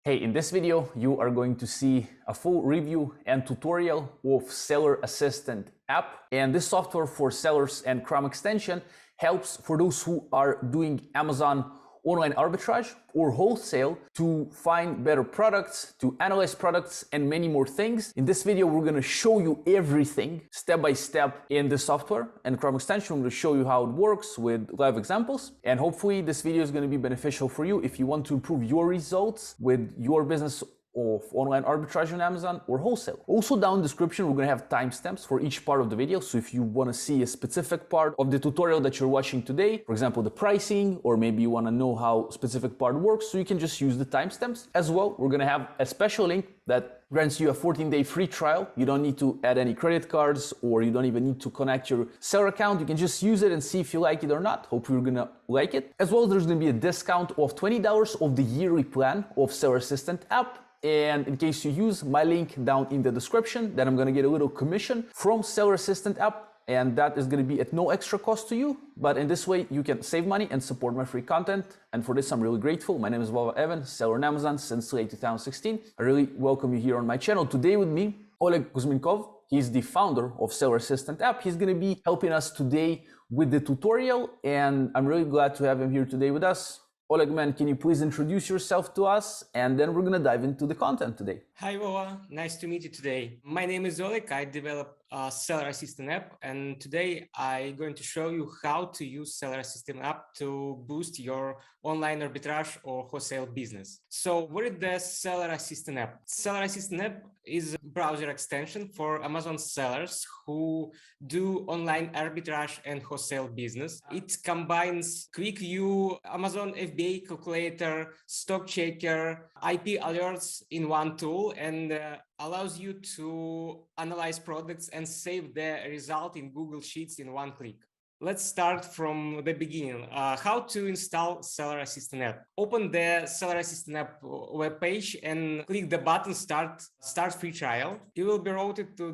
Hey, in this video, you are going to see a full review and tutorial of Seller Assistant app. And this software for sellers and Chrome extension helps for those who are doing Amazon online arbitrage or wholesale to find better products, to analyze products, and many more things. In this video, we're gonna show you everything step by step in the software and Chrome extension. I'm gonna show you how it works with live examples. And hopefully this video is gonna be beneficial for you if you want to improve your results with your business of online arbitrage on Amazon or wholesale. Also down in the description, we're gonna have timestamps for each part of the video. So if you wanna see a specific part of the tutorial that you're watching today, for example, the pricing, or maybe you wanna know how a specific part works, so you can just use the timestamps. As well, we're gonna have a special link that grants you a 14-day free trial. You don't need to add any credit cards, or you don't even need to connect your seller account. You can just use it and see if you like it or not. Hopefully you're gonna like it. As well, there's gonna be a discount of $20 of the yearly plan of Seller Assistant app. And in case you use my link down in the description, then I'm gonna get a little commission from Seller Assistant app, and that is gonna be at no extra cost to you. But in this way, you can save money and support my free content. And for this, I'm really grateful. My name is Vava Evan, seller on Amazon since late 2016. I really welcome you here on my channel. Today with me, Oleg Kuzmenkov. He's the founder of Seller Assistant app. He's gonna be helping us today with the tutorial, and I'm really glad to have him here today with us. Oleg, man, can you please introduce yourself to us, and then we're gonna dive into the content today. Hi, Vova. Nice to meet you today. My name is Oleg. I develop a Seller Assistant app, and today I'm going to show you how to use Seller Assistant app to boost your online arbitrage or wholesale business. So what is the Seller Assistant app? Seller Assistant app is a browser extension for Amazon sellers who do online arbitrage and wholesale business. It combines quick view, Amazon FBA calculator, stock checker, IP alerts in one tool, and allows you to analyze products and save the result in Google Sheets in one click. Let's start from the beginning. How to install Seller Assistant app. Open the Seller Assistant app web page and click the button Start Free Trial. You will be routed to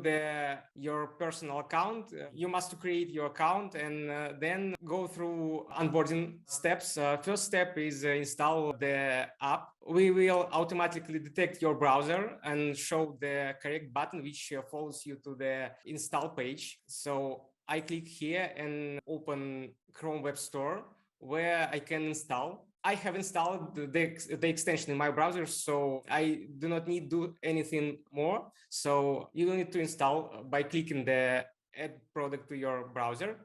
your personal account. You must create your account and then go through onboarding steps. First step is install the app. We will automatically detect your browser and show the correct button, which follows you to the install page. So I click here and open Chrome Web Store where I can install. I have installed the extension in my browser, so I do not need to do anything more. So you will need to install by clicking the Add Product to your browser.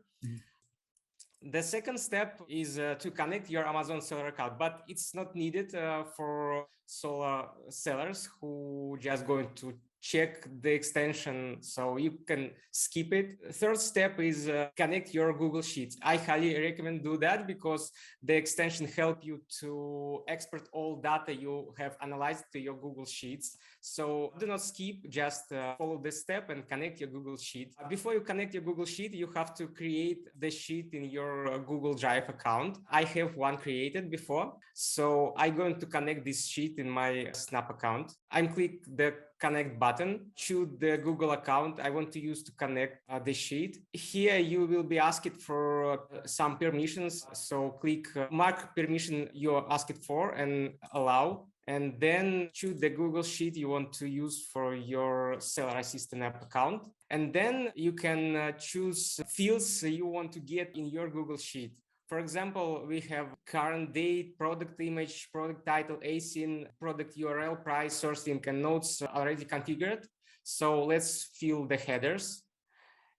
The second step is to connect your Amazon seller account, but it's not needed for solo sellers who just going to check the extension, so you can skip it. Third step is connect your Google Sheets. I highly recommend do that because the extension help you to export all data you have analyzed to your Google Sheets. So do not skip, just follow this step and connect your Google Sheet. Before you connect your Google Sheet, you have to create the sheet in your Google Drive account. I have one created before, so I'm going to connect this sheet in my Snap account. I'm click the connect button, choose the Google account I want to use to connect the sheet. Here you will be asked for some permissions. So click mark permission you're asked for and allow, and then choose the Google Sheet you want to use for your Seller Assistant app account. And then you can choose fields you want to get in your Google Sheet. For example, we have current date, product image, product title, ASIN, product URL, price, source link, and notes already configured. So let's fill the headers,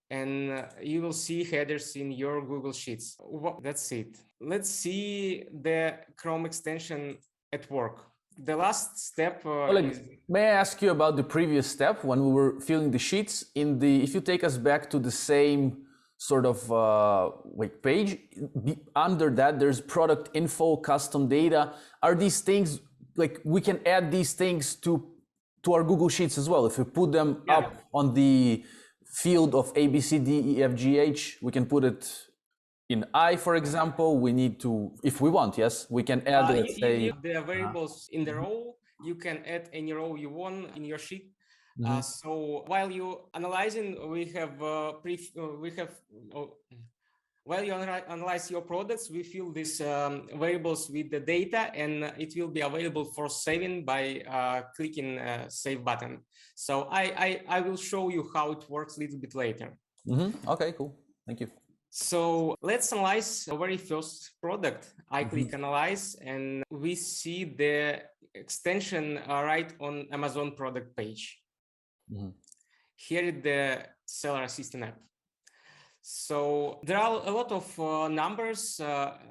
and you will see headers in your Google Sheets. That's it. Let's see the Chrome extension at work. The last step Oleg, may I ask you about the previous step when we were filling the sheets? If you take us back to the same sort of page, under that there's product info, custom data. Are these things, like, we can add these things to our Google Sheets as well? If we put them up on the field of A, B, C, D, E, F, G, H, we can put it in I, for example. We need to, if we want, yes, we can add, let's say, the variables in the row. You can add any row you want in your sheet. So while you analyzing, we have While you analyze your products, we fill these variables with the data, and it will be available for saving by clicking Save button. So I will show you how it works a little bit later. Okay, cool. Thank you. So let's analyze the very first product. I click Analyze, and we see the extension right on Amazon product page. Here is the Seller Assistant app. So there are a lot of numbers,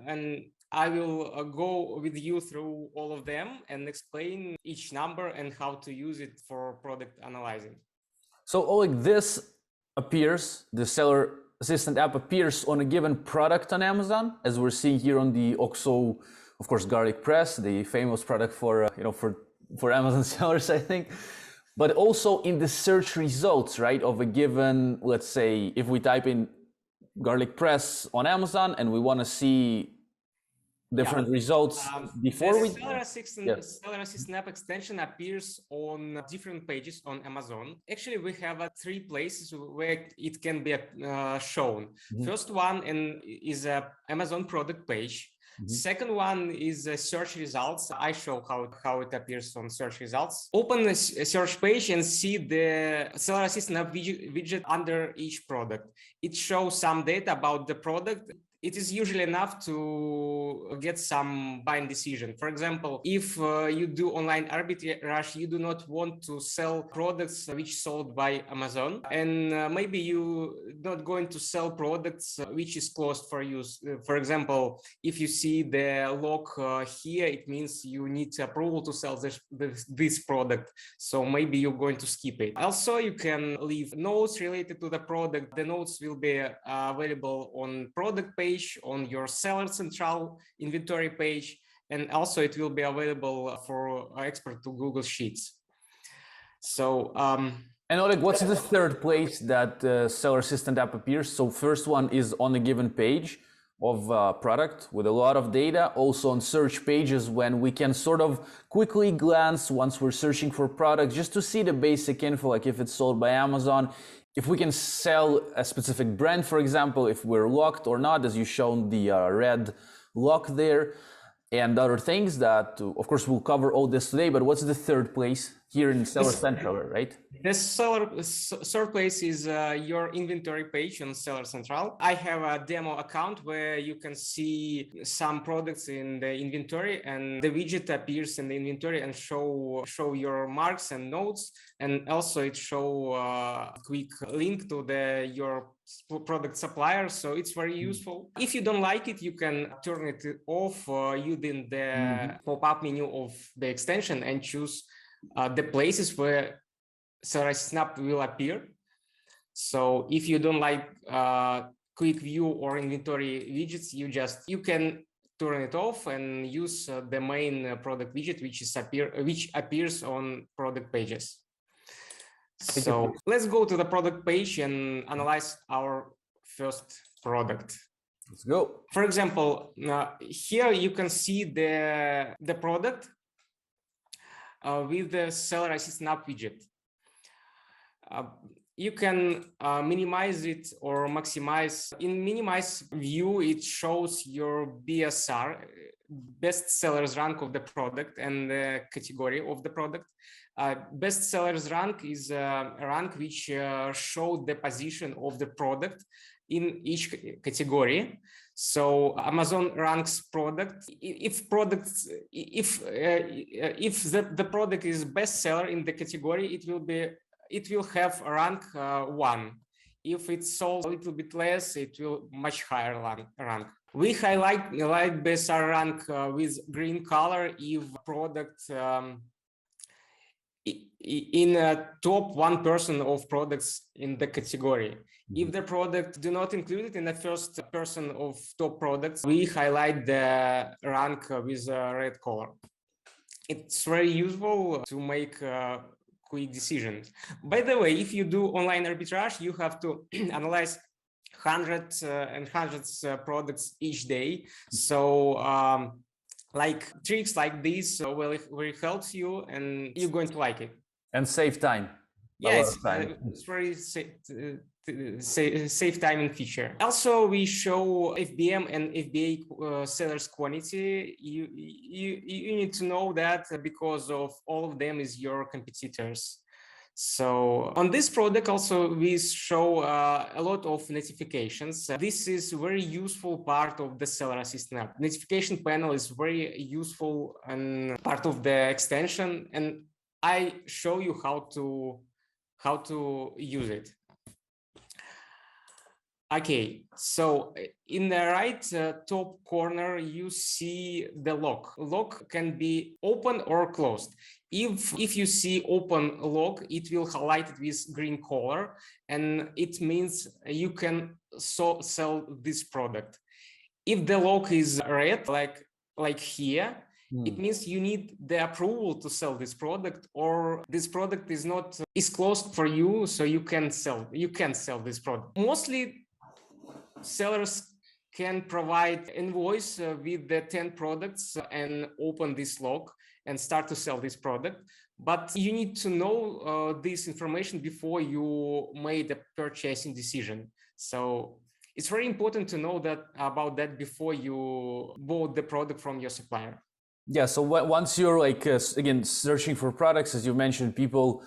and I will go with you through all of them and explain each number and how to use it for product analyzing. So Oleg, this appears, the Seller Assistant app appears on a given product on Amazon, as we're seeing here on the OXO, of course, garlic press, the famous product for for Amazon sellers, I think. But also in the search results, right, of a given, let's say, if we type in garlic press on Amazon and we want to see different results before we... Seller Assistant app extension appears on different pages on Amazon. Actually, we have 3 places where it can be shown. First one is a Amazon product page. Second one is search results. I show how it appears on search results. Open the search page and see the Seller Assistant app widget under each product. It shows some data about the product. It is usually enough to get some buying decision. For example, if you do online arbitrage, you do not want to sell products which sold by Amazon, and maybe you not going to sell products which is closed for use. For example, if you see the log here, it means you need approval to sell this product. So maybe you're going to skip it. Also, you can leave notes related to the product. The notes will be available on product page, on your Seller Central inventory page, and also it will be available for export to Google Sheets. So, and Oleg, what's the third place that Seller Assistant app appears? So first one is on a given page of product with a lot of data, also on search pages when we can sort of quickly glance once we're searching for products just to see the basic info, like if it's sold by Amazon, if we can sell a specific brand, for example, if we're locked or not, as you shown the red lock there, and other things that, of course, we'll cover all this today. But what's the third place here in Seller Central, right? The third place is your inventory page on Seller Central. I have a demo account where you can see some products in the inventory, and the widget appears in the inventory and show your marks and notes, and also it show a quick link to your product supplier, so it's very useful. If you don't like it, you can turn it off using the pop-up menu of the extension and choose the places where Seller Assistant will appear. So if you don't like quick view or inventory widgets, you can turn it off and use the main product widget, which appears on product pages. So let's go to the product page and analyze our first product. Let's go. For example, here you can see the product with the Seller Assistant app widget. You can minimize it or maximize. In minimize view, it shows your BSR, best sellers rank of the product, and the category of the product. Best sellers rank is a rank which shows the position of the product in each category. So Amazon ranks product. If the product is best seller in the category, it will have a rank 1. If it's sold a little bit less, it will much higher rank. We highlight BSR rank with green color if product in a top 1% of products in the category. If the product do not include it in the first person of top products, we highlight the rank with a red color. It's very useful to make quick decisions. By the way, if you do online arbitrage, you have to analyze hundreds and hundreds of products each day. So like tricks like this will help you, and you're going to like it. And save time. a lot Yes, of time. it's very save time and feature. Also, we show FBM and FBA sellers quantity. You need to know that because of all of them is your competitors. So on this product also we show a lot of notifications. This is very useful part of the seller assistant app. Notification panel is very useful and part of the extension, and I show you how to use it. Okay, so in the right top corner, you see the lock. Lock can be open or closed. If you see open lock, it will highlight it with green color, and it means you can sell this product. If the lock is red, like here, it means you need the approval to sell this product, or this product is closed for you, so you can sell this product. Mostly sellers can provide invoice with the 10 products and open this lock and start to sell this product. But you need to know this information before you made a purchasing decision. So it's very important to know about that before you bought the product from your supplier. Yeah, so once you're again, searching for products, as you mentioned, people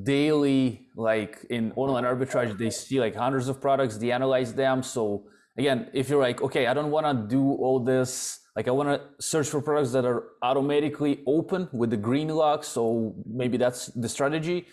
daily, like in online arbitrage, they see like hundreds of products, they analyze them. So again, if you're like, okay, I don't want to do all this, like I want to search for products that are automatically open with the green lock. So maybe that's the strategy.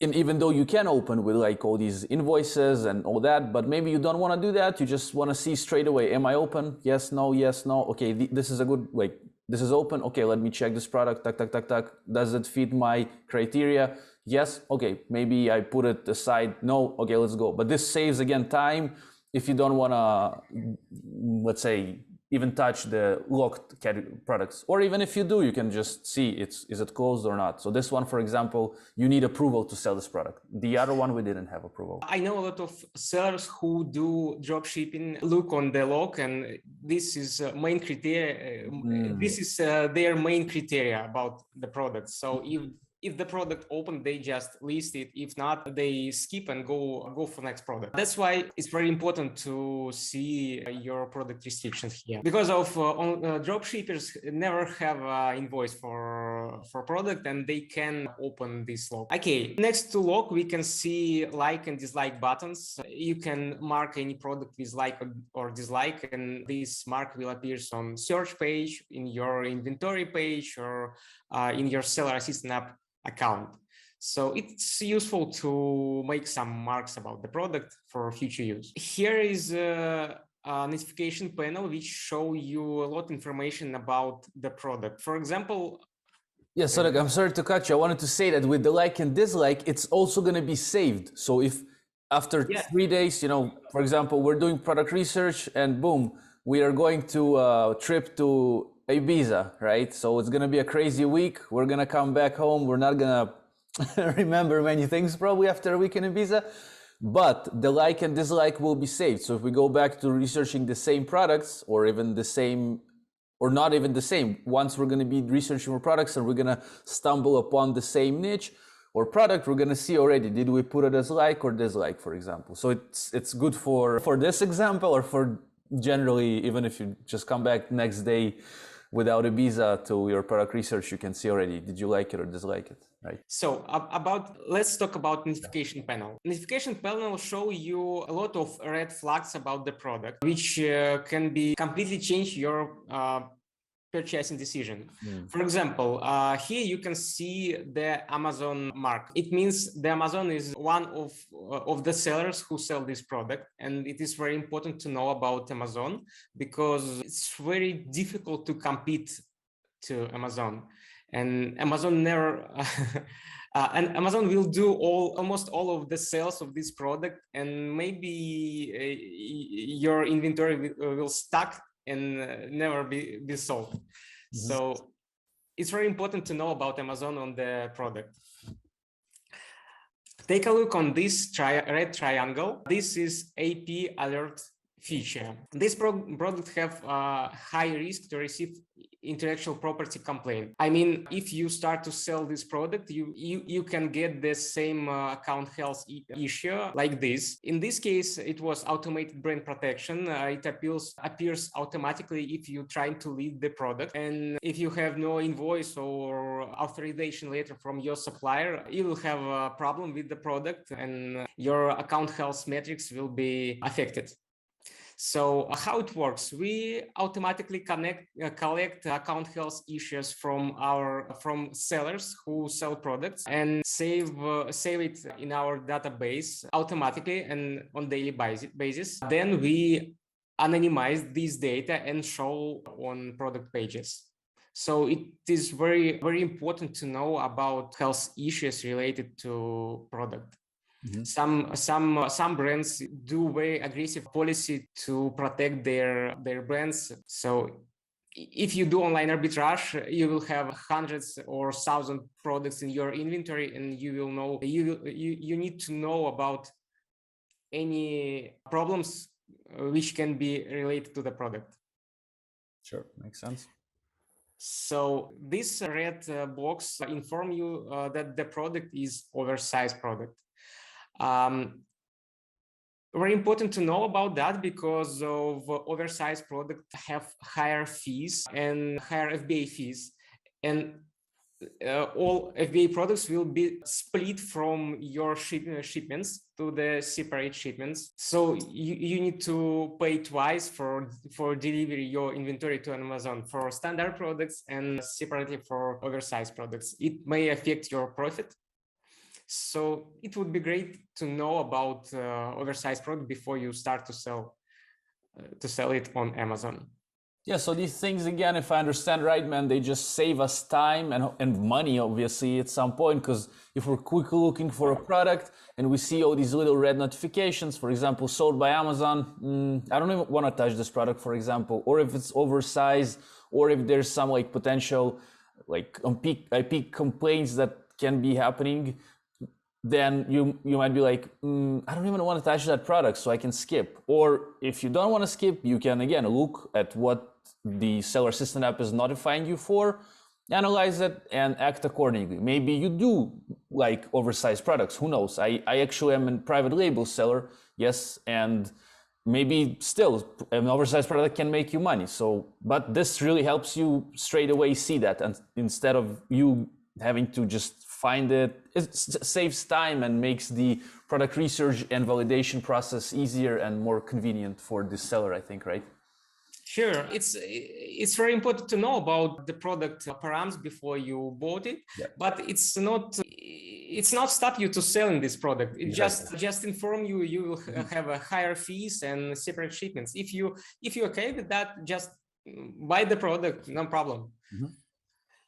And even though you can open with like all these invoices and all that, but maybe you don't want to do that. You just want to see straight away, am I open? Yes, no, yes, no. Okay, this is a good, like, this is open. Okay, let me check this product. Tuck, tuck, tuck, tuck. Does it fit my criteria? Yes. Okay, maybe I put it aside. No. Okay, let's go. But this saves again time if you don't want to, let's say, even touch the locked products, or even if you do, you can just see is it closed or not. So this one, for example, you need approval to sell this product. The other one, we didn't have approval. I know a lot of sellers who do drop shipping look on the lock, and this is main criteria. This is their main criteria about the product. So if the product open, they just list it. If not, they skip and go for next product. That's why it's very important to see your product restrictions here. Because of drop shippers never have invoice for product, and they can open this lock. Okay, next to lock, we can see like and dislike buttons. You can mark any product with like or dislike, and this mark will appear on search page, in your inventory page, or in your seller assistant app account. So it's useful to make some marks about the product for future use. Here is a notification panel which show you a lot of information about the product. For example, yes, Oleg, I'm sorry to cut you. I wanted to say that with the like and dislike, it's also going to be saved. So if after 3 days, you know, for example, we're doing product research and boom, we are going to a trip to Ibiza, right? So it's going to be a crazy week. We're going to come back home. We're not going to remember many things probably after a week in Ibiza, but the like and dislike will be saved. So if we go back to researching the same products, or even the same, or not even the same, once we're going to be researching more products and we're going to stumble upon the same niche or product, we're going to see already, did we put it as like or dislike, for example. So it's good for this example, or for generally, even if you just come back next day without Ibiza to your product research, you can see already, did you like it or dislike it, right? So let's talk about notification panel. Notification panel show you a lot of red flags about the product, which can be completely change your purchasing decision. For example, here you can see the Amazon mark. It means the Amazon is one of the sellers who sell this product, and it is very important to know about Amazon because it's very difficult to compete to Amazon, and Amazon never and Amazon will do almost all of the sales of this product, and maybe your inventory will stuck and never be sold. So it's very important to know about Amazon on the product. Take a look on this red triangle. This is AP alert feature. This product have high risk to receive intellectual property complaint. I mean, if you start to sell this product, you can get the same account health issue like this. In this case, it was automated brand protection. It appears automatically if you try to lead the product, and if you have no invoice or authorization letter from your supplier, you will have a problem with the product, and your account health metrics will be affected. So how it works? We automatically collect account health issues from sellers who sell products and save it in our database automatically and on daily basis. Then we anonymize this data and show on product pages. So it is very, very important to know about health issues related to product. Some brands do very aggressive policy to protect their brands. So if you do online arbitrage, you will have hundreds or thousands products in your inventory, and you will know you need to know about any problems which can be related to the product. Sure, makes sense. So this red box inform you that the product is oversized product. Very important to know about that, because of oversized product have higher fees and higher FBA fees, and all FBA products will be split from your shipments to the separate shipments. So you need to pay twice for delivery your inventory to Amazon for standard products and separately for oversized products. It may affect your profit. So it would be great to know about oversized product before you start to sell it on Amazon. Yeah, so these things, again, if I understand right, man, they just save us time and money, obviously, at some point, because if we're quickly looking for a product and we see all these little red notifications, for example, sold by Amazon, I don't even want to touch this product, for example, or if it's oversized, or if there's some like potential like IP complaints that can be happening, then you might be like, I don't even want to touch that product, so I can skip. Or if you don't want to skip, you can again look at what the seller assistant app is notifying you for, analyze it, and act accordingly. Maybe you do like oversized products, who knows? I actually am a private label seller, yes, and maybe still an oversized product can make you money. So, but this really helps you straight away see that, and instead of you having to just find it saves time and makes the product research and validation process easier and more convenient for the seller, I think, right? Sure. It's very important to know about the product params before you bought it, yeah. But it's not stop you to selling this product. It exactly. just inform you will have a higher fees and separate shipments. If you're okay with that, just buy the product, no problem. Mm-hmm.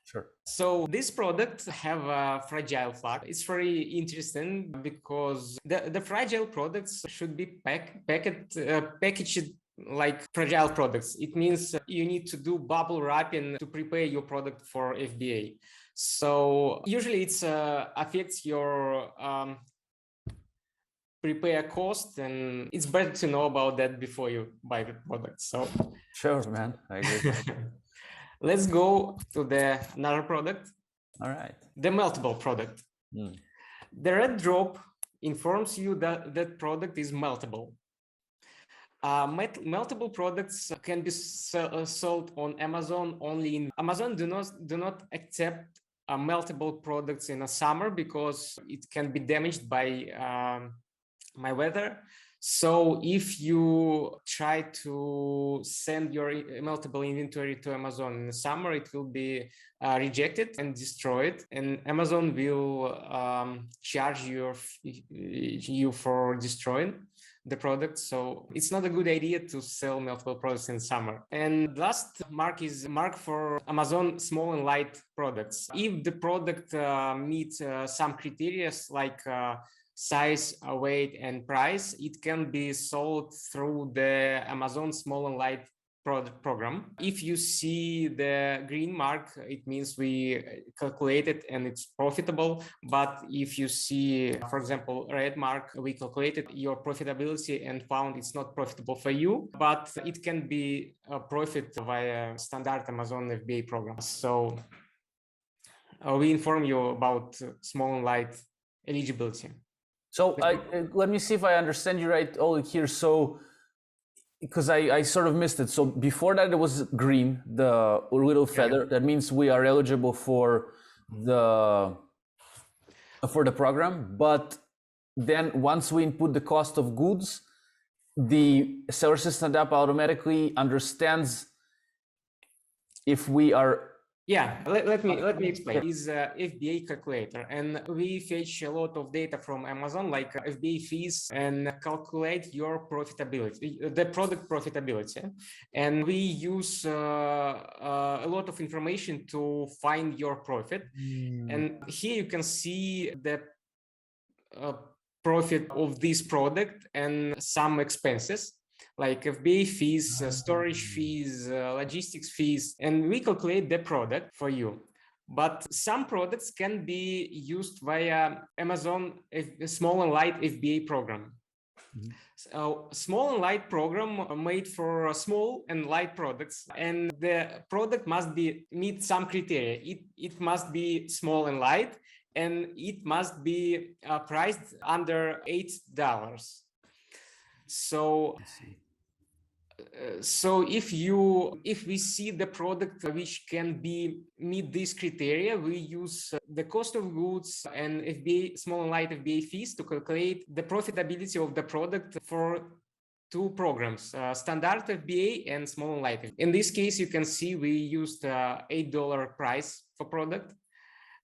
Sure. So this product have a fragile flag. It's very interesting because the fragile products should be packaged like fragile products. It means you need to do bubble wrapping to prepare your product for FBA. So usually it affects your prepare cost, and it's better to know about that before you buy the product. So sure, man, I agree. Let's go to another product. All right. The Meltable product. The red drop informs you that that product is meltable. Meltable products can be sold on Amazon only. Amazon do not accept meltable products in the summer because it can be damaged by my weather. So if you try to send your meltable inventory to Amazon in the summer, it will be rejected and destroyed, and Amazon will charge you for destroying the product. So it's not a good idea to sell meltable products in summer. And last mark is mark for Amazon small and light products. If the product meets some criteria like size, weight, and price, it can be sold through the Amazon small and light product program. If you see the green mark, it means we calculated and it's profitable. But if you see, for example, red mark, we calculated your profitability and found it's not profitable for you, but it can be a profit via standard Amazon FBA program. So we inform you about small and light eligibility. So let me see if I understand you right, Oleg, here. So, because I sort of missed it. So before that, it was green, the little feather. That means we are eligible for the program. But then once we input the cost of goods, the seller assistant app automatically understands if we are. Yeah, let me explain. Is a FBA calculator, and we fetch a lot of data from Amazon, like FBA fees, and calculate your profitability, the product profitability. And we use a lot of information to find your profit. And here you can see the profit of this product and some expenses, like FBA fees, storage fees, logistics fees, and we calculate the product for you. But some products can be used via Amazon small and light FBA program. So small and light program made for small and light products, and the product must meet some criteria. It must be small and light, and it must be priced under $8. So if we see the product which can meet this criteria, we use the cost of goods and FBA small and light FBA fees to calculate the profitability of the product for two programs, standard FBA and small and light. In this case, you can see we used $8 price for product.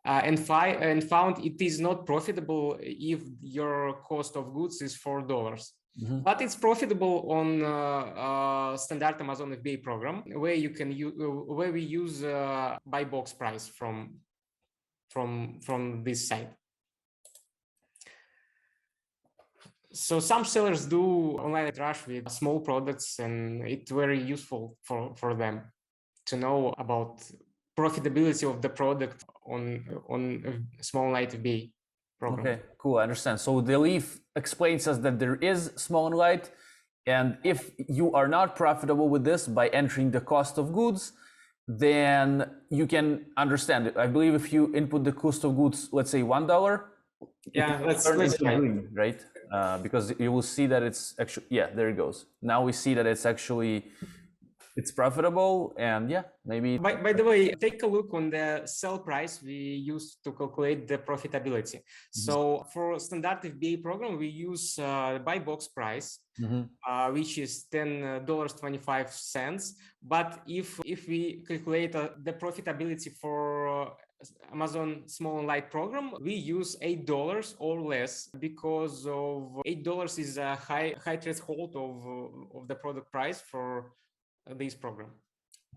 And found it is not profitable if your cost of goods is $4. But it's profitable on standard Amazon FBA program, where you can where we use buy box price from this site. So some sellers do online arbitrage with small products, and it's very useful for them to know about profitability of the product on small and light FBA program. Okay, cool. I understand. So the leaf explains us that there is small and light, and if you are not profitable with this by entering the cost of goods, then you can understand it. I believe if you input the cost of goods, let's say $1, yeah, let's try. Green, right? Because you will see that it's actually, yeah, there it goes. Now we see that it's actually it's profitable, and yeah, maybe. By the way, take a look on the sell price we use to calculate the profitability. So for standard FBA program, we use buy box price, which is $10.25. But if we calculate the profitability for Amazon small and light program, we use $8 or less, because of $8 is a high threshold of the product price for this program.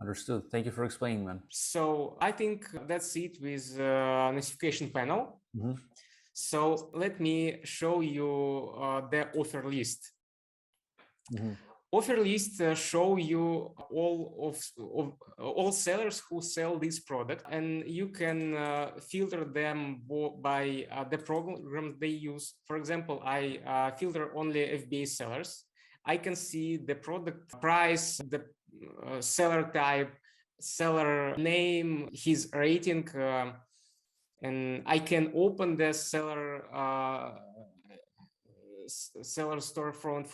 Understood. Thank you for explaining, man. So I think that's it with notification panel. So let me show you the offer list. Offer list show you all sellers who sell this product, and you can filter them by the program they use. For example, I filter only FBA sellers. I can see the product price, the seller type, seller name, his rating, and I can open the seller storefront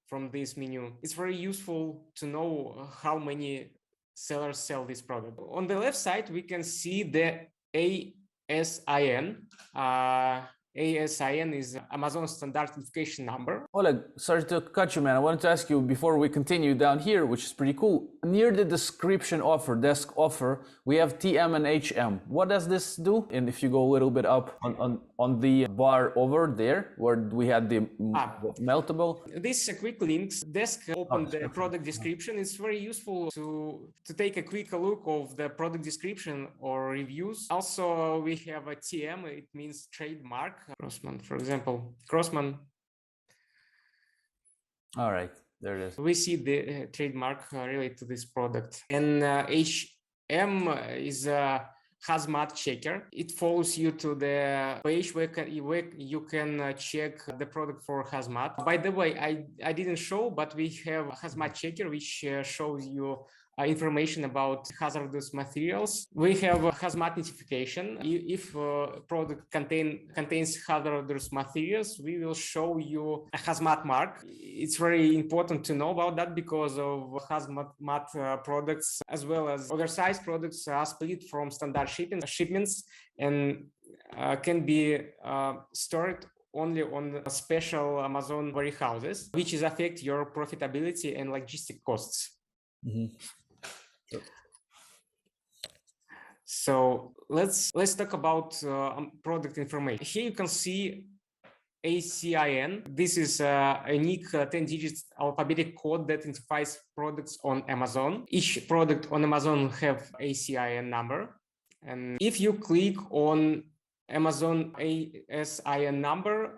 from this menu. It's very useful to know how many sellers sell this product. On the left side, we can see the ASIN. ASIN is Amazon Standard Notification Number. Oleg, sorry to cut you, man. I wanted to ask you before we continue down here, which is pretty cool. Near the description offer, desk offer, we have TM and HM. What does this do? And if you go a little bit up on the bar over there, where we had the meltable. This quick links. Desk opened the product description. It's very useful to take a quick look of the product description or reviews. Also, we have a TM. It means trademark. Crossman, for example, Crossman. All right. There it is. We see the trademark related to this product. And HM is a hazmat checker. It follows you to the page where you can check the product for hazmat. By the way, I didn't show, but we have a hazmat checker which shows you information about hazardous materials. We have a hazmat notification. If product contains hazardous materials, we will show you a hazmat mark. It's very important to know about that because of hazmat products as well as oversized products are split from standard shipments and can be stored only on special Amazon warehouses, which is affect your profitability and logistic costs. Mm-hmm. So let's talk about product information. Here you can see ASIN. This is a unique 10-digit alphabetic code that identifies products on Amazon. Each product on Amazon have ASIN number. And if you click on Amazon ASIN number,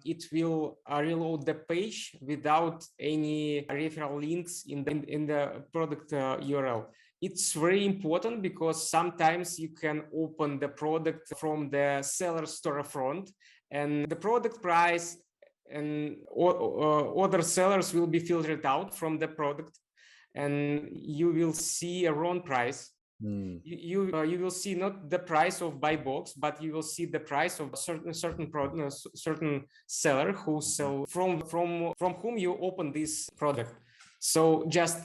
it will reload the page without any referral links in the product URL. It's very important because sometimes you can open the product from the seller storefront and the product price and other sellers will be filtered out from the product and you will see a wrong price. You will see not the price of buy box, but you will see the price of certain seller who sell from whom you open this product. So just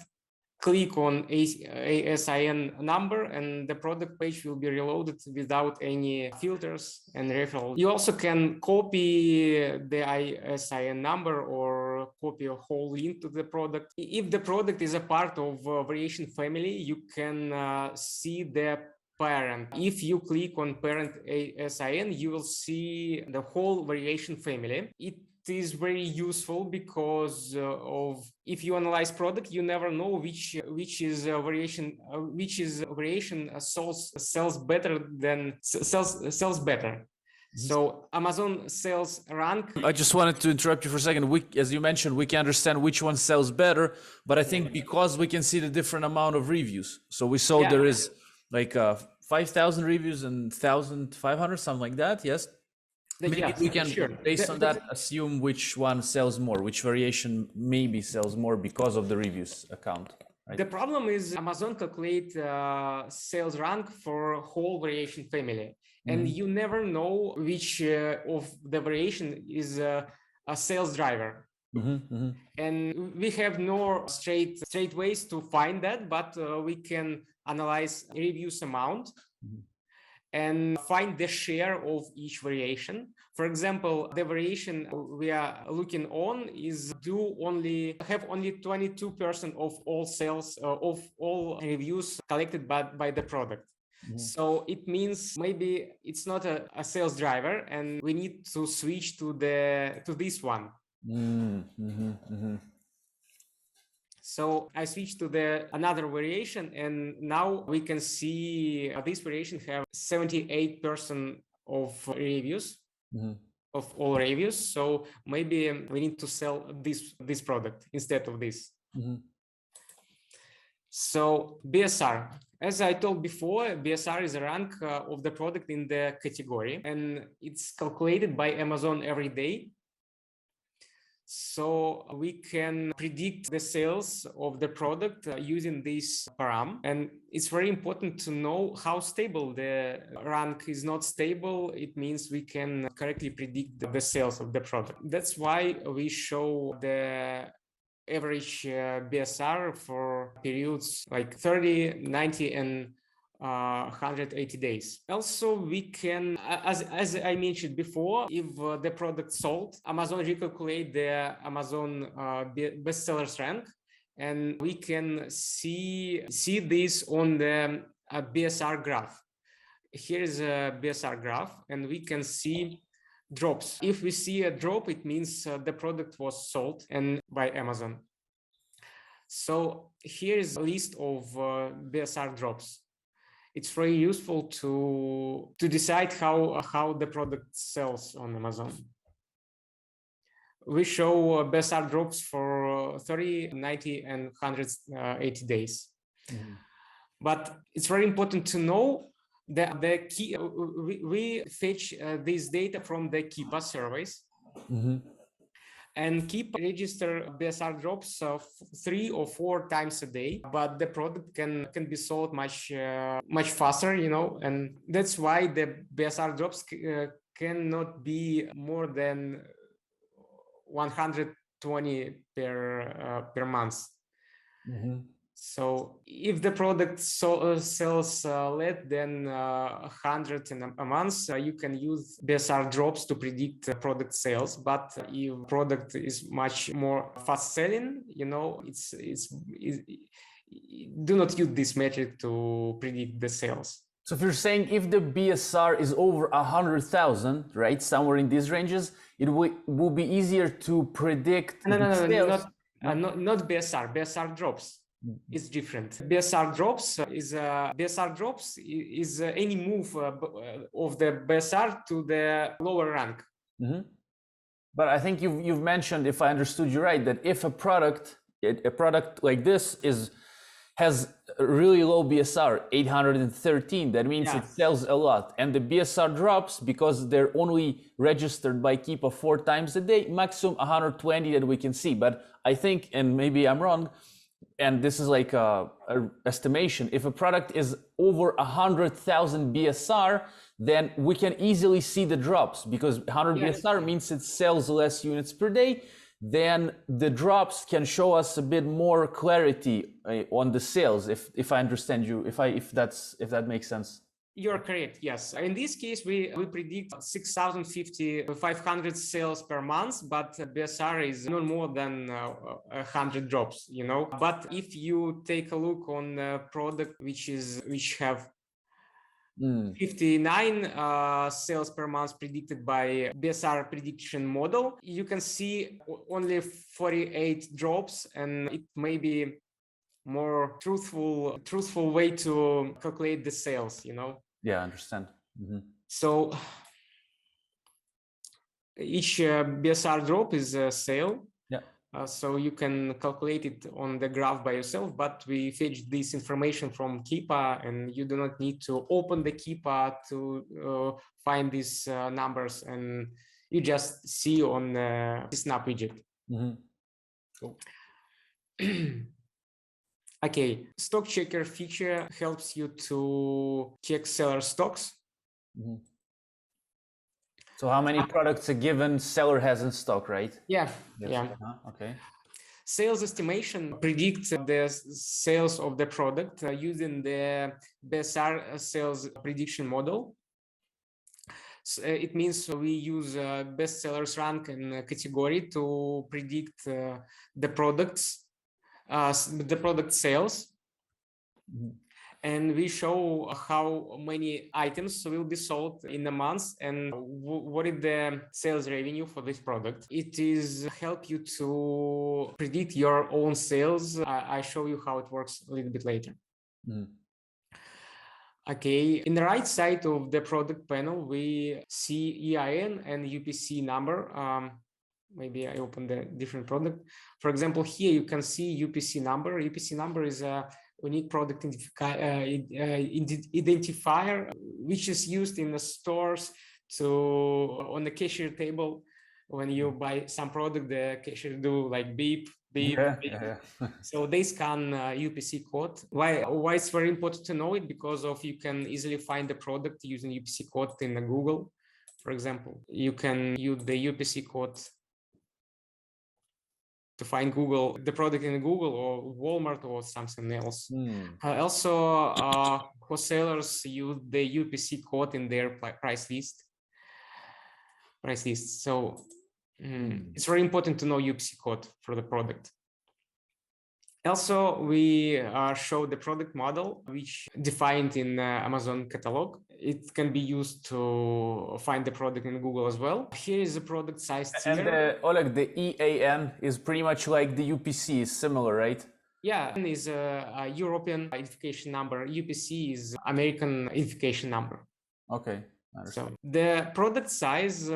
click on ASIN number and the product page will be reloaded without any filters and referral. You also can copy the ASIN number or copy a whole link to the product. If the product is a part of a variation family, you can see the parent. If you click on parent ASIN, you will see the whole variation family. It is very useful because of if you analyze product, you never know which is a variation sells better than sells better. So Amazon sells rank. I just wanted to interrupt you for a second. As you mentioned, we can understand which one sells better, but I think because we can see the different amount of reviews. So we saw there is like 5,000 reviews and 1,500, something like that. Yes. Maybe we can, based on that, assume which one sells more, which variation maybe sells more because of the reviews account. Right? The problem is Amazon calculate sales rank for whole variation family, and you never know which of the variation is a sales driver. And we have no straight ways to find that, but we can analyze reviews amount and find the share of each variation. For example, the variation we are looking on is have only 22% of all sales of all reviews collected by the product. So it means maybe it's not a sales driver, and we need to switch to this one. So I switched to another variation, and now we can see this variation have 78% of reviews of all reviews. So maybe we need to sell this product instead of this. So BSR, as I told before, BSR is a rank of the product in the category, and it's calculated by Amazon every day. So we can predict the sales of the product using this param. And it's very important to know how stable the rank is. Not stable, it means we can correctly predict the sales of the product. That's why we show the average BSR for periods like 30, 90, and 180 days. Also, we can, as I mentioned before, if the product sold, Amazon recalculate the Amazon bestsellers rank, and we can see this on the BSR graph. Here is a BSR graph, and we can see drops. If we see a drop, it means the product was sold and by Amazon. So here is a list of BSR drops. It's very useful to decide how the product sells on Amazon. we show BSR drops for 30, 90, and 180 days. Mhm. But it's very important to know that the key, we fetch this data from the Keepa surveys. Mhm. And keep register BSR drops 3 or 4 times a day, but the product can be sold much faster, you know, and that's why the BSR drops cannot be more than 120 per month. Mhm. So if the product sells less than 100 in a month, you can use BSR drops to predict product sales. But if product is much more fast selling, you know, do not use this metric to predict the sales. So if you're saying if the BSR is over 100,000, right, somewhere in these ranges, it will be easier to predict No, sales. not BSR. BSR drops. It's different. BSR drops is any move of the BSR to the lower rank. Mm-hmm. But I think you've mentioned, if I understood you right, that if a product like this has a really low BSR, 813, that means it sells a lot, and the BSR drops because they're only registered by Keepa 4 times a day, maximum 120 that we can see. But I think, and maybe I'm wrong, and this is like a estimation, if a product is over 100,000 BSR, then we can easily see the drops, because 100 BSR means it sells less units per day. Then the drops can show us a bit more clarity on the sales, if I understand you, if that makes sense. You're correct, yes. In this case, we predict 6,050, 500 sales per month, but BSR is no more than 100 drops, you know. But if you take a look on a product which have 59 sales per month predicted by BSR prediction model, you can see only 48 drops, and it may be more truthful way to calculate the sales, you know. Yeah, I understand. Mm-hmm. So each BSR drop is a sale. Yeah. So you can calculate it on the graph by yourself, but we fetch this information from Keepa, and you do not need to open the Keepa to find these numbers, and you just see on the Snap widget. Mm-hmm. Cool. Okay, stock checker feature helps you to check seller stocks. Mm-hmm. So how many products a given seller has in stock, right? Yeah, yes. yeah. Okay. Sales estimation predicts the sales of the product using the BSR sales prediction model. So, it means we use best sellers rank and category to predict the product sales. Mm-hmm. And we show how many items will be sold in a month and what is the sales revenue for this product. It is help you to predict your own sales. I show you how it works a little bit later. Mm. Okay, in the right side of the product panel, we see EIN and UPC number. Maybe I open the different product. For example, here you can see UPC number. UPC number is a unique product identifier, which is used in the stores on the cashier table. When you buy some product, the cashier do like beep, beep, beep. Yeah. So they scan UPC code. Why it's very important to know it? Because you can easily find the product using UPC code in Google. For example, you can use the UPC code to find the product in Google or Walmart or something else. Also, wholesalers use the UPC code in their price list. So it's very important to know UPC code for the product. Also, we show the product model, which defined in Amazon catalog. It can be used to find the product in Google as well. Here is the product size tier. And Oleg, the EAN is pretty much like the UPC, is similar, right? Yeah, EAN is a European identification number. UPC is American identification number. Okay. So the product size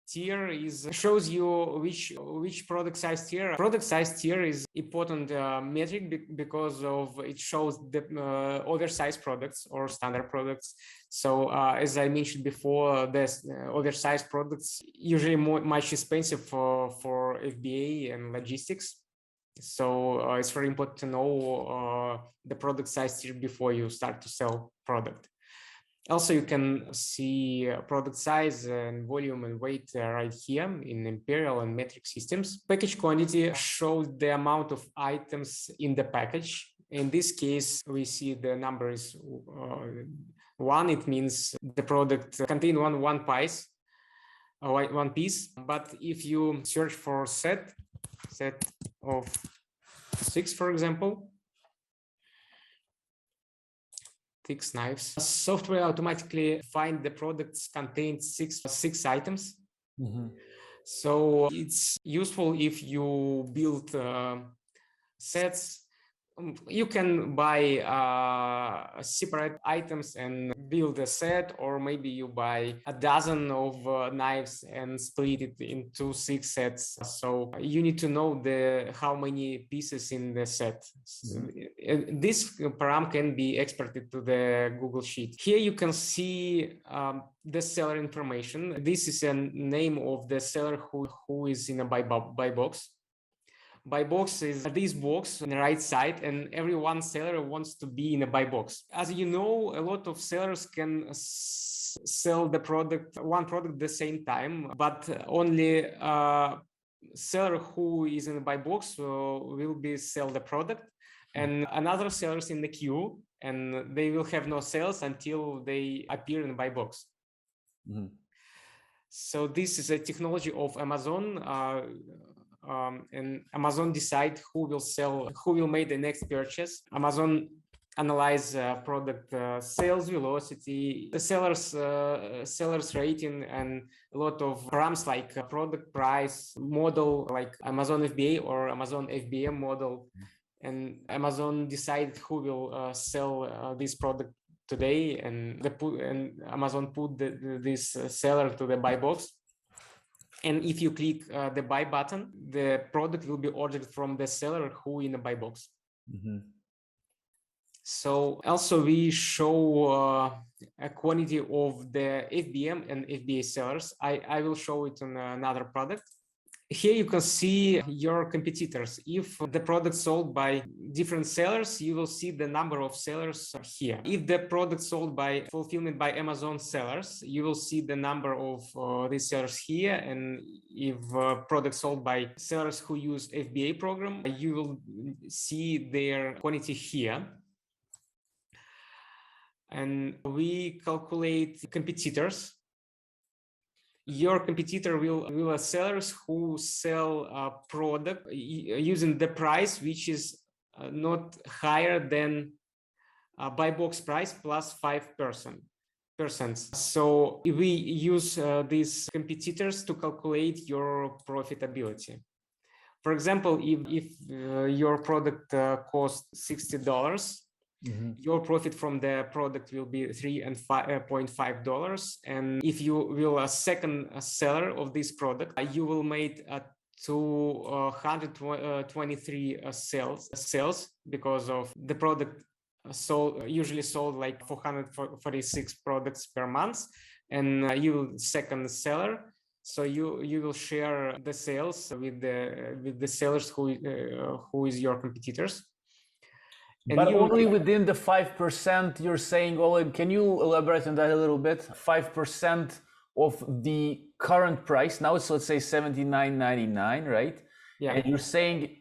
tier shows you which product size tier. Product size tier is important metric because of it shows the oversized products or standard products. So as I mentioned before, the oversized products usually much expensive for FBA and logistics. So it's very important to know the product size tier before you start to sell product. Also, you can see product size and volume and weight right here in imperial and metric systems. Package quantity shows the amount of items in the package. In this case, we see the number is 1. It means the product contains one piece. But if you search for set of 6, for example, 6 knives, software automatically find the products contain six items. Mm-hmm. So it's useful if you build sets. You can buy separate items and build a set, or maybe you buy a dozen of knives and split it into 6 sets. So you need to know how many pieces in the set. Mm-hmm. This param can be exported to the Google Sheet. Here you can see the seller information. This is a name of the seller who is in a buy box. Buy box is this box on the right side, and every one seller wants to be in a buy box. As you know, a lot of sellers can sell one product at the same time, but only seller who is in a buy box will be sell the product, and another sellers in the queue, and they will have no sales until they appear in the buy box. Mm-hmm. So this is a technology of Amazon. And Amazon decide who will make the next purchase. Amazon analyze product sales velocity, the sellers rating, and a lot of params like product price, model like Amazon FBA or Amazon FBM model. And Amazon decide who will sell this product today, and Amazon put this seller to the buy box. And if you click the buy button, the product will be ordered from the seller who in the buy box. Mm-hmm. So also we show a quantity of the FBM and FBA sellers. I will show it on another product. Here you can see your competitors. If the product sold by different sellers, you will see the number of sellers here. If the product sold by fulfillment by Amazon sellers, you will see the number of these sellers here. And if product sold by sellers who use FBA program, you will see their quantity here. And we calculate competitors. Your competitor will sellers who sell a product using the price which is not higher than buy box price plus 5%. So we use these competitors to calculate your profitability. For example, if your product costs $60, mm-hmm. your profit from the product will be $3.5. And if you will a second seller of this product, you will make 223 sales because of the product usually sold like 446 products per month, and you will second seller. So you will share the sales with the sellers who is your competitors. And but only within the 5% you're saying, Oleg, can you elaborate on that a little bit? 5% of the current price, now it's let's say $79.99, right? Yeah. And you're saying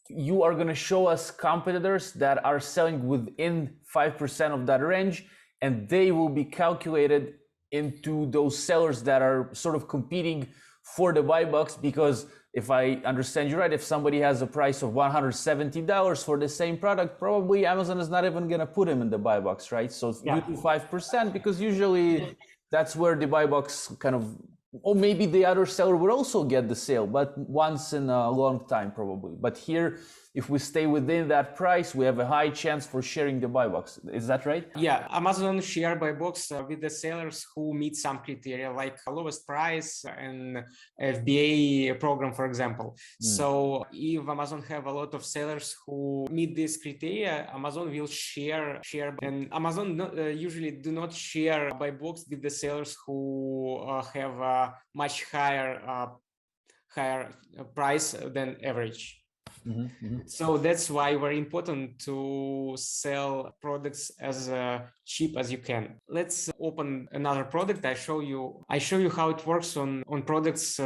you are going to show us competitors that are selling within 5% of that range, and they will be calculated into those sellers that are sort of competing for the buy box. Because if I understand you right, if somebody has a price of $170 for the same product, probably Amazon is not even going to put him in the buy box, right? So you do 5%, because usually that's where the buy box kind of, or maybe the other seller would also get the sale, but once in a long time probably. But here if we stay within that price, we have a high chance for sharing the buy box. Is that right? Yeah, Amazon share buy box with the sellers who meet some criteria like lowest price and FBA program, for example. So if Amazon have a lot of sellers who meet this criteria, Amazon will share, and Amazon usually do not share buy box with the sellers who have a much higher price than average. So that's why very important to sell products as cheap as you can. Let's open another product. I show you how it works on products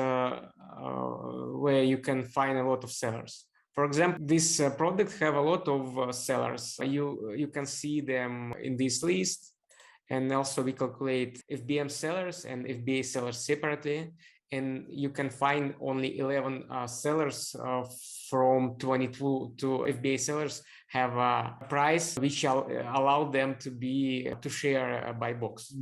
where you can find a lot of sellers. For example, this product have a lot of sellers. You can see them in this list, and also we calculate FBM sellers and FBA sellers separately. And you can find only 11 sellers from 22 to FBA sellers have a price which allow them to share a buy box.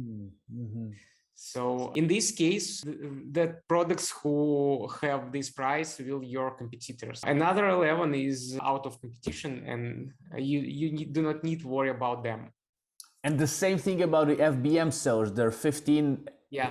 So in this case, the products who have this price will your competitors. Another 11 is out of competition, and you do not need to worry about them. And the same thing about the FBM sellers. There are 15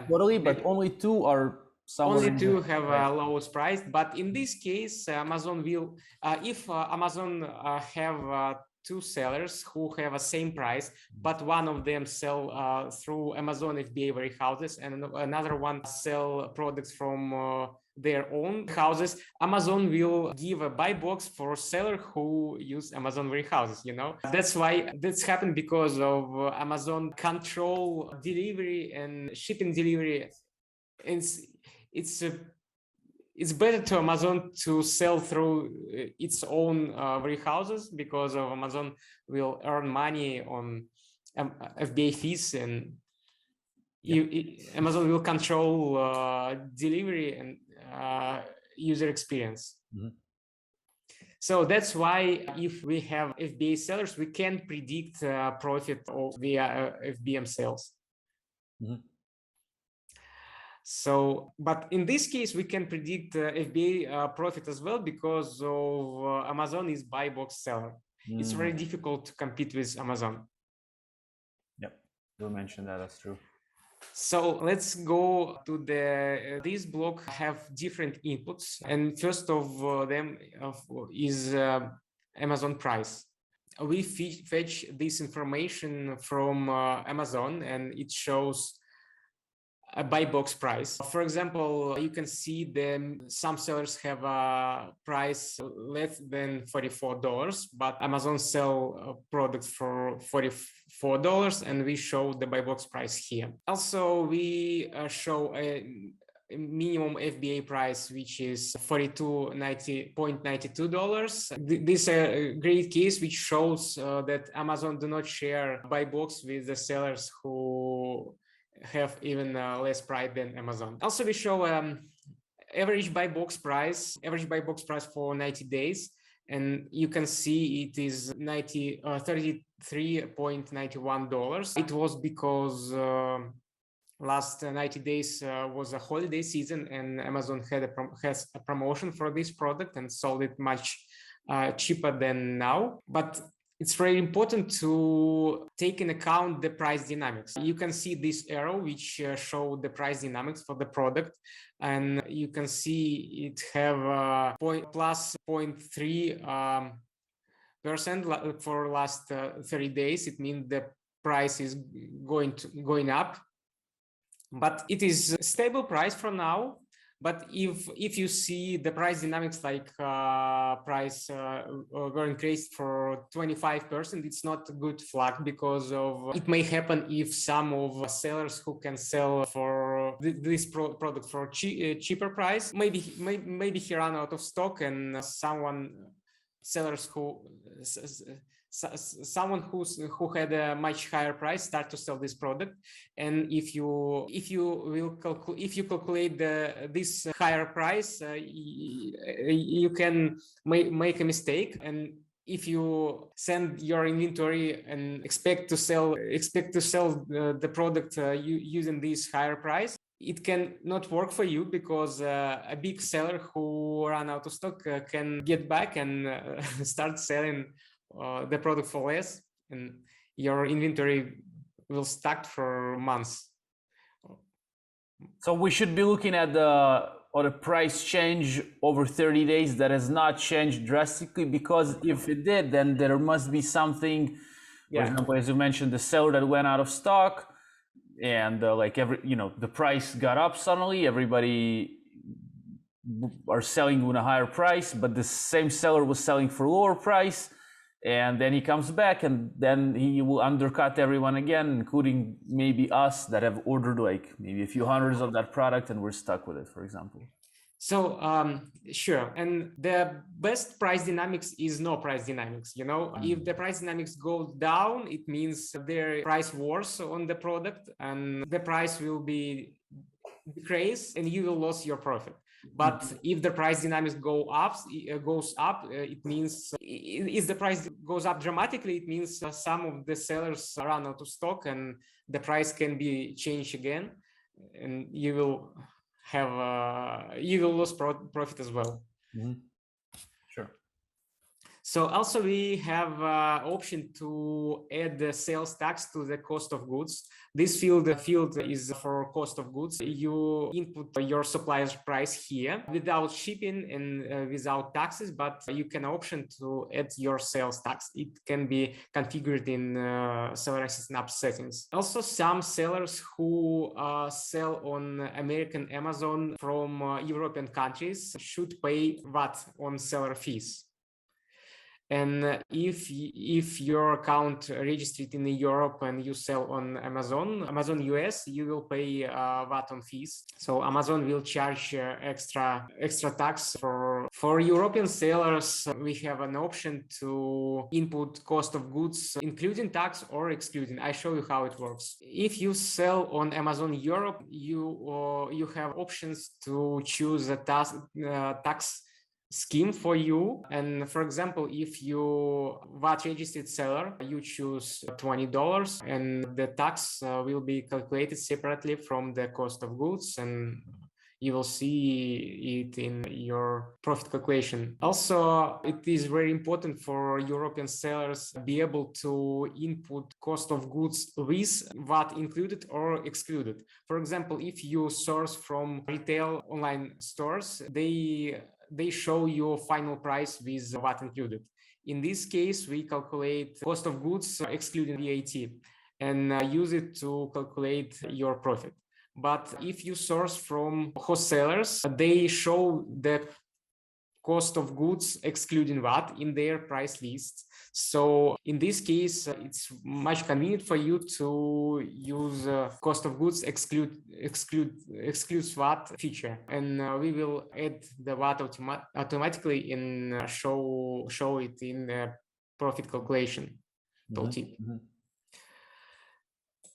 totally, but only 2 are only 2 have a lowest price. But in this case, Amazon will, if Amazon have 2 sellers who have a same price, but one of them sell through Amazon FBA warehouses and another one sell products from their own houses, Amazon will give a buy box for seller who use Amazon warehouses, That's why that's happened because of Amazon control delivery and shipping delivery. It's better to Amazon to sell through its own warehouses because of Amazon will earn money on FBA fees, and Amazon will control delivery and user experience. So that's why if we have FBA sellers, we can predict profit of the FBM sales. So, but in this case, we can predict FBA profit as well because of Amazon is buy box seller. It's very difficult to compete with Amazon. Yep, you mentioned that, that's true. So let's go to this block have different inputs, and first of them is Amazon price. We fetch this information from Amazon, and it shows a buy box price. For example, you can see some sellers have a price less than $44, but Amazon sell products for $44, and we show the buy box price here. Also, we show a minimum FBA price, which is $42.92. This is a great case which shows that Amazon do not share buy box with the sellers who have even less price than Amazon. Also, we show average buy box price for 90 days, and you can see it is $33.91. It was because last 90 days was a holiday season, and Amazon has a promotion for this product and sold it much cheaper than now. But it's very important to take in account the price dynamics. You can see this arrow which show the price dynamics for the product, and you can see it have plus 0.3% for last 30 days. It means the price is going up, but it is a stable price for now. But if you see the price dynamics like price were increased for 25%, it's not a good flag because of it may happen if some of sellers who can sell for this product for cheaper price, maybe he ran out of stock, and someone who had a much higher price start to sell this product. And if you calculate this higher price, you can make a mistake. And if you send your inventory and expect to sell the product using this higher price, it can not work for you because a big seller who ran out of stock can get back and start selling the product for less, and your inventory will stack for months. So we should be looking at the price change over 30 days that has not changed drastically, because if it did, then there must be something. For example, as you mentioned, the seller that went out of stock, and the price got up suddenly. Everybody are selling with a higher price, but the same seller was selling for lower price, and then he comes back and then he will undercut everyone again, including maybe us that have ordered like maybe a few hundreds of that product and we're stuck with it, for example. So sure, and the best price dynamics is no price dynamics. If the price dynamics go down, it means their price wars on the product and the price will be decrease and you will lose your profit. But if the price dynamics goes up, it means if the price goes up dramatically, it means some of the sellers run out of stock and the price can be changed again, and you will lose profit as well. Sure. So also we have option to add the sales tax to the cost of goods. This field is for cost of goods. You input your supplier's price here without shipping and without taxes, but you can option to add your sales tax. It can be configured in Seller Assistant app settings. Also, some sellers who sell on American Amazon from European countries should pay VAT on seller fees. And if your account registered in Europe and you sell on Amazon US, you will pay VAT on fees. So Amazon will charge extra tax for European sellers. We have an option to input cost of goods, including tax or excluding. I show you how it works. If you sell on Amazon Europe, you have options to choose a tax scheme for you. And for example, if you VAT registered seller, you choose $20 and the tax will be calculated separately from the cost of goods, and you will see it in your profit calculation. Also, it is very important for European sellers to be able to input cost of goods with VAT included or excluded. For example, if you source from retail online stores, they show you final price with VAT included. In this case, we calculate cost of goods excluding VAT and use it to calculate your profit. But if you source from wholesalers, they show the cost of goods excluding VAT in their price list. So in this case, it's much convenient for you to use cost of goods excludes VAT feature, and we will add the VAT automatically and show it in the profit calculation tooltip.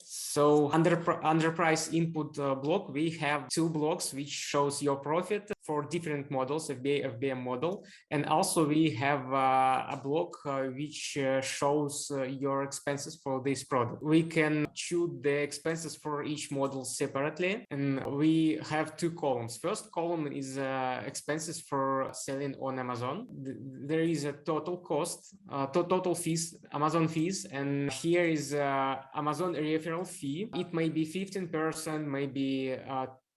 So under price input block, we have two blocks which shows your profit for different models, FBA model. And also we have a block which shows your expenses for this product. We can choose the expenses for each model separately. And we have two columns. First column is expenses for selling on Amazon. There is a total cost, total fees, Amazon fees. And here is Amazon referral fee. It may be 15%, maybe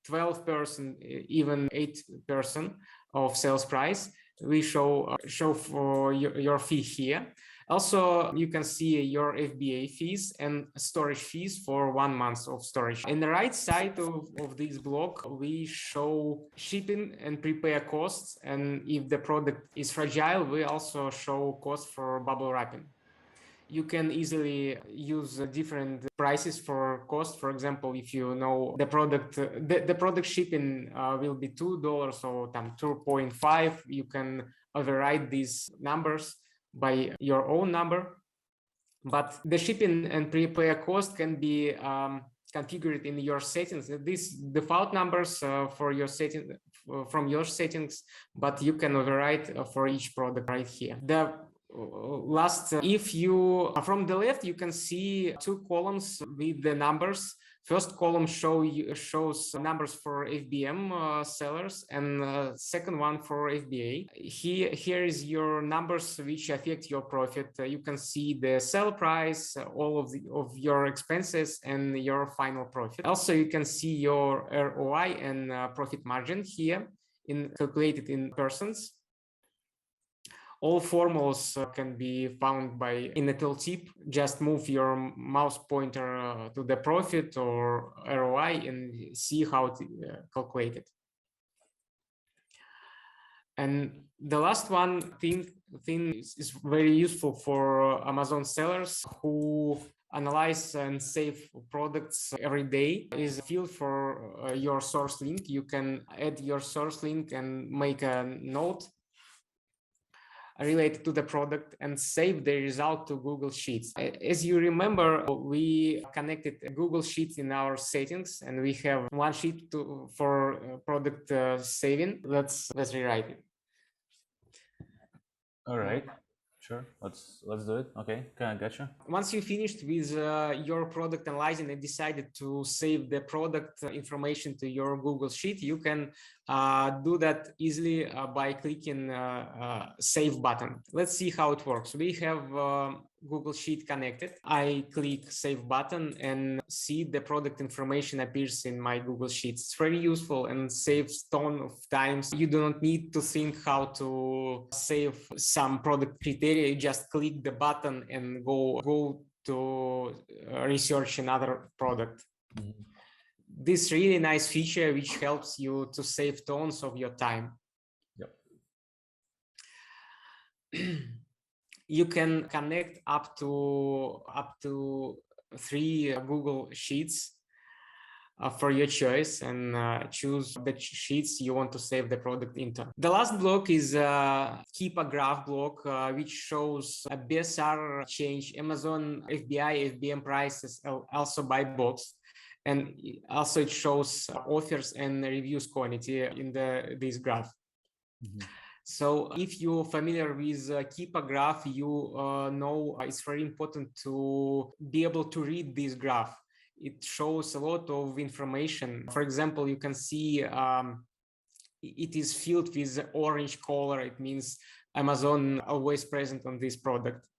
12%, even 8% of sales price. We show for your fee here. Also, you can see your FBA fees and storage fees for 1 month of storage. In the right side of this block, we show shipping and prepare costs. And if the product is fragile, we also show costs for bubble wrapping. You can easily use different prices for cost. For example, if you know the product, the product shipping will be $2 or 2.5, you can override these numbers by your own number. But the shipping and prepare cost can be configured in your settings. These default numbers for your setting from your settings, but you can override for each product right here. The last, if you from the left, you can see two columns with the numbers First column shows numbers for FBM sellers, and second one for FBA. Here is your numbers which affect your profit. You can see the sell price, all of your expenses, and your final profit. Also, you can see your ROI and profit margin here calculated in percents. All formulas can be found in a tooltip. Just move your mouse pointer to the profit or ROI and see how to calculate it. And the last thing is very useful for Amazon sellers who analyze and save products every day is a field for your source link. You can add your source link and make a note related to the product and save the result to Google Sheets. As you remember, we connected Google Sheets in our settings, and we have one sheet for product saving. Let's rewrite it. All right. Sure. Let's do it. Okay. Gotcha. Once you finished with your product analyzing and decided to save the product information to your Google Sheet, you can do that easily by clicking Save button. Let's see how it works. We have Google Sheet connected. I click Save button and see the product information appears in my Google Sheets. It's very useful and saves ton of times. You do not need to think how to save some product criteria. You just click the button and go to research another product. Mm-hmm. This really nice feature which helps you to save tons of your time. Yep. You can connect up to 3 Google Sheets for your choice and choose the sheets you want to save the product into. The last block is keep a graph block, which shows a BSR change, Amazon FBI, FBM prices, also by box. And also it shows offers and reviews quantity in this graph. Mm-hmm. So if you're familiar with keep a graph, you know it's very important to be able to read this graph. It shows a lot of information. For example, you can see it is filled with orange color. It means Amazon always present on this product.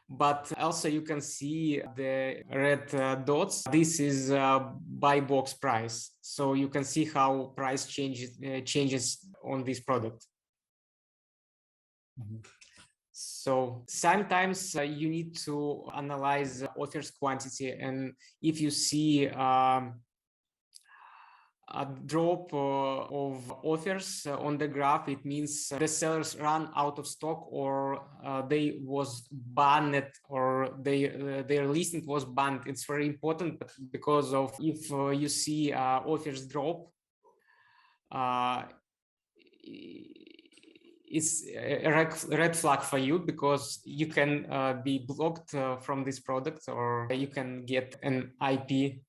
But also you can see the red dots. This is buy box price. So you can see how price changes on this product. Mm-hmm. So sometimes you need to analyze offers quantity, and if you see a drop of offers on the graph, it means the sellers run out of stock, or they was banned, or their listing was banned. It's very important because of if you see offers drop, it's a red flag for you, because you can be blocked from this product, or you can get an IP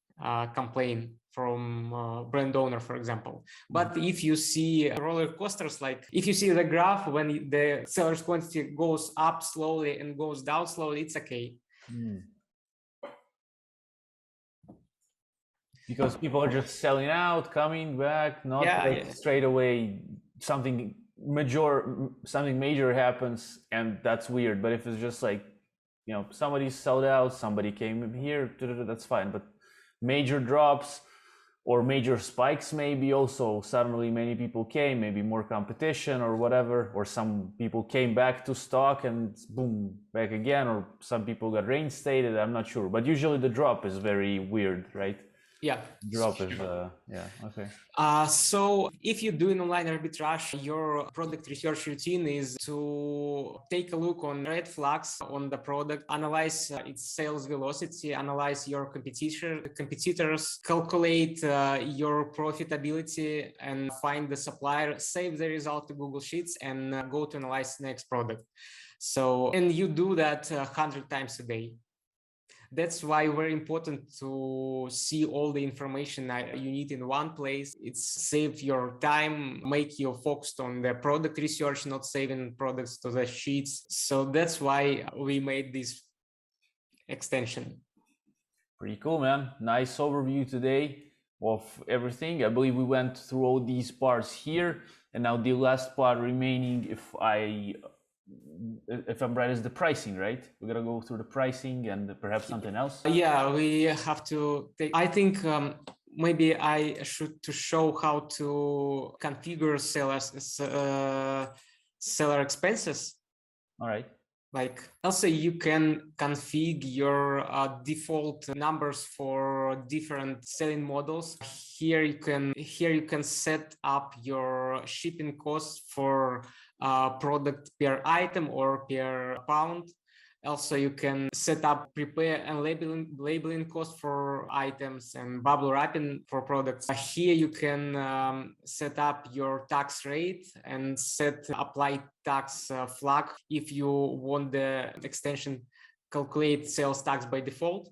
complaint from brand owner, for example. But if you see roller coasters, like if you see the graph when the seller's quantity goes up slowly and goes down slowly, it's okay. Because people are just selling out, coming back, not straight away something major happens, and that's weird. But if it's just like, somebody sold out, somebody came here, that's fine. But major drops or major spikes, maybe also suddenly many people came, maybe more competition or whatever, or some people came back to stock and boom, back again, or some people got reinstated, I'm not sure. But usually the drop is very weird, right? Yeah. Drop is, okay. So if you do an online arbitrage, your product research routine is to take a look on red flags on the product, analyze its sales velocity, analyze your competitors, calculate your profitability, and find the supplier, save the result to Google Sheets, and go to analyze the next product. So, and you do that 100 times a day. That's why very important to see all the information you need in one place. It's save your time, make you focused on the product research, not saving products to the sheets. So that's why we made this extension. Pretty cool, man. Nice overview today of everything. I believe we went through all these parts here, and now the last part remaining, if I'm right, is the pricing, right? We're gonna go through the pricing and perhaps something else. Yeah, we have to take. I think maybe I should to show how to configure seller expenses. All right. Like also you can configure your default numbers for different selling models. Here you can set up your shipping costs for product per item or per pound. Also, you can set up prepare and labeling costs for items and bubble wrapping for products. Here you can set up your tax rate and set apply tax flag if you want the extension calculate sales tax by default.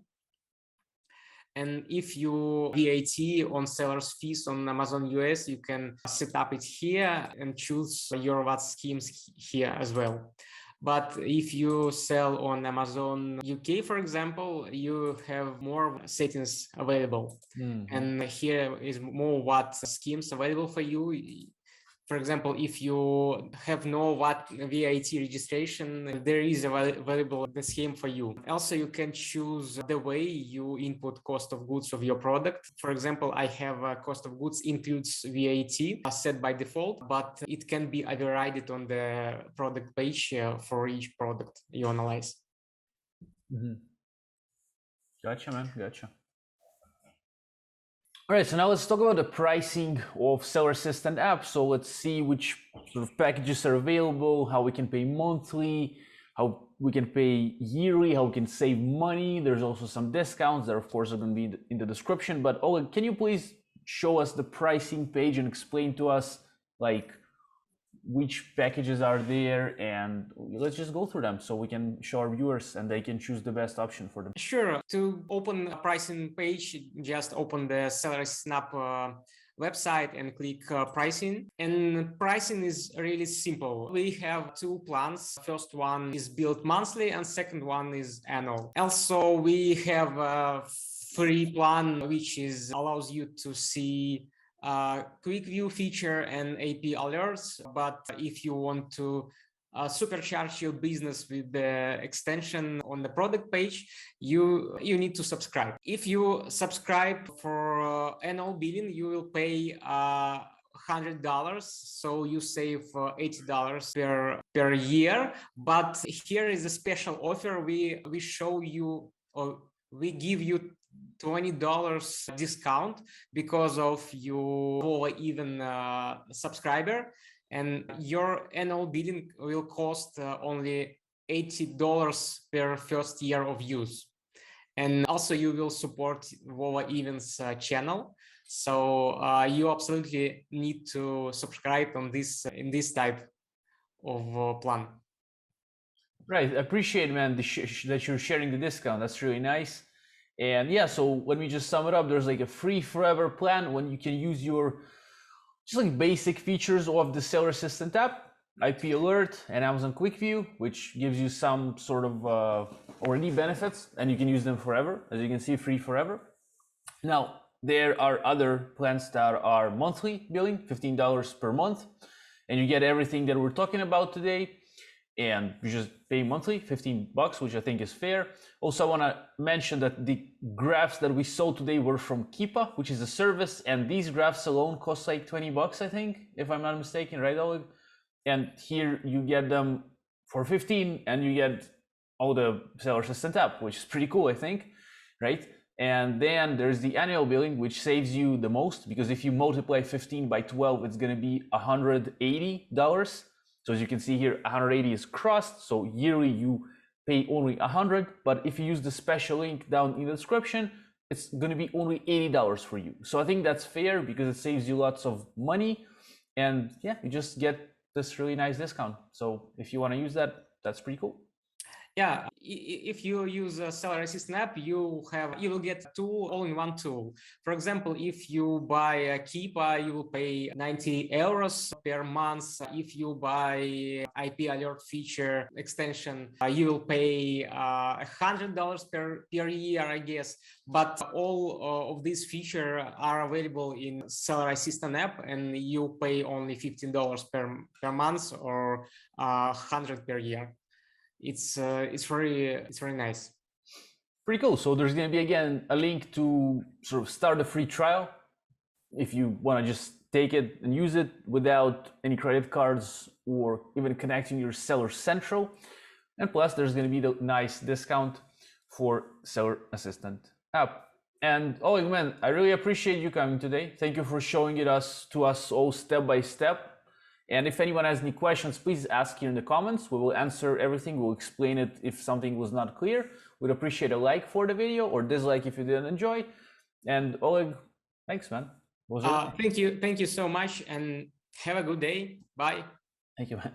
And if you VAT on seller's fees on Amazon US, you can set up it here and choose your VAT schemes here as well. But if you sell on Amazon UK, for example, you have more settings available. Mm-hmm. And here is more VAT schemes available for you. For example, if you have no VAT registration, there is available the scheme for you. Also, you can choose the way you input cost of goods of your product. For example, I have a cost of goods includes VAT set by default, but it can be overridden on the product page for each product you analyze. Mm-hmm. Gotcha, man. Gotcha. All right, so now let's talk about the pricing of Seller Assistant app. So let's see which sort of packages are available, how we can pay monthly, how we can pay yearly, how we can save money. There's also some discounts that of course are going to be in the description. But Oleg, can you please show us the pricing page and explain to us like which packages are there, and let's just go through them so we can show our viewers and they can choose the best option for them. Sure. To open a pricing page, just open the Seller Assistant app website and click pricing. And pricing is really simple. We have two plans. First one is billed monthly and second one is annual. Also, we have a free plan which allows you to see quick view feature and AP alerts. But if you want to supercharge your business with the extension on the product page, you need to subscribe. If you subscribe for annual billing, you will pay $100, so you save $80 per year. But here is a special offer. We show you, or we give you $20 discount because of your even subscriber, and your annual billing will cost only $80 per first year of use. And also you will support Vova Events channel. So you absolutely need to subscribe on this in this type of plan. Right, I appreciate, man, that you're sharing the discount. That's really nice. And yeah, so let me just sum it up. There's like a free forever plan when you can use your just like basic features of the Seller Assistant app, IP alert and Amazon Quick View, which gives you some sort of already benefits, and you can use them forever. As you can see, free forever. Now, there are other plans that are monthly billing, $15 per month, and you get everything that we're talking about today. And you just pay monthly, $15, which I think is fair. Also, I want to mention that the graphs that we saw today were from Keepa, which is a service, and these graphs alone cost like $20, I think, if I'm not mistaken, right, Oleg? And here you get them for 15, and you get all the Seller Assistant app, which is pretty cool, I think, right? And then there's the annual billing, which saves you the most, because if you multiply 15 by 12, it's going to be $180. So as you can see here, 180 is crossed. So yearly you pay only 100, but if you use the special link down in the description, it's going to be only $80 for you. So I think that's fair because it saves you lots of money, and yeah, you just get this really nice discount. So if you want to use that, that's pretty cool. Yeah, if you use a seller assistant app, you will get two all-in-one tool. For example, if you buy a Keepa, you will pay 90 euros per month. If you buy IP alert feature extension, you will pay $100 per year, I guess. But all of these features are available in seller assistant app, and you pay only $15 per month or 100 per year. It's very nice. Pretty cool. So there's going to be again a link to sort of start a free trial if you want to just take it and use it without any credit cards or even connecting your Seller Central. And plus there's going to be the nice discount for Seller Assistant app. And Oleg, man, I really appreciate you coming today. Thank you for showing it to us all step by step. And if anyone has any questions, please ask here in the comments. We will answer everything. We'll explain it if something was not clear. We'd appreciate a like for the video or dislike if you didn't enjoy. And Oleg, thanks, man. Thank you so much, and have a good day. Bye. Thank you, man.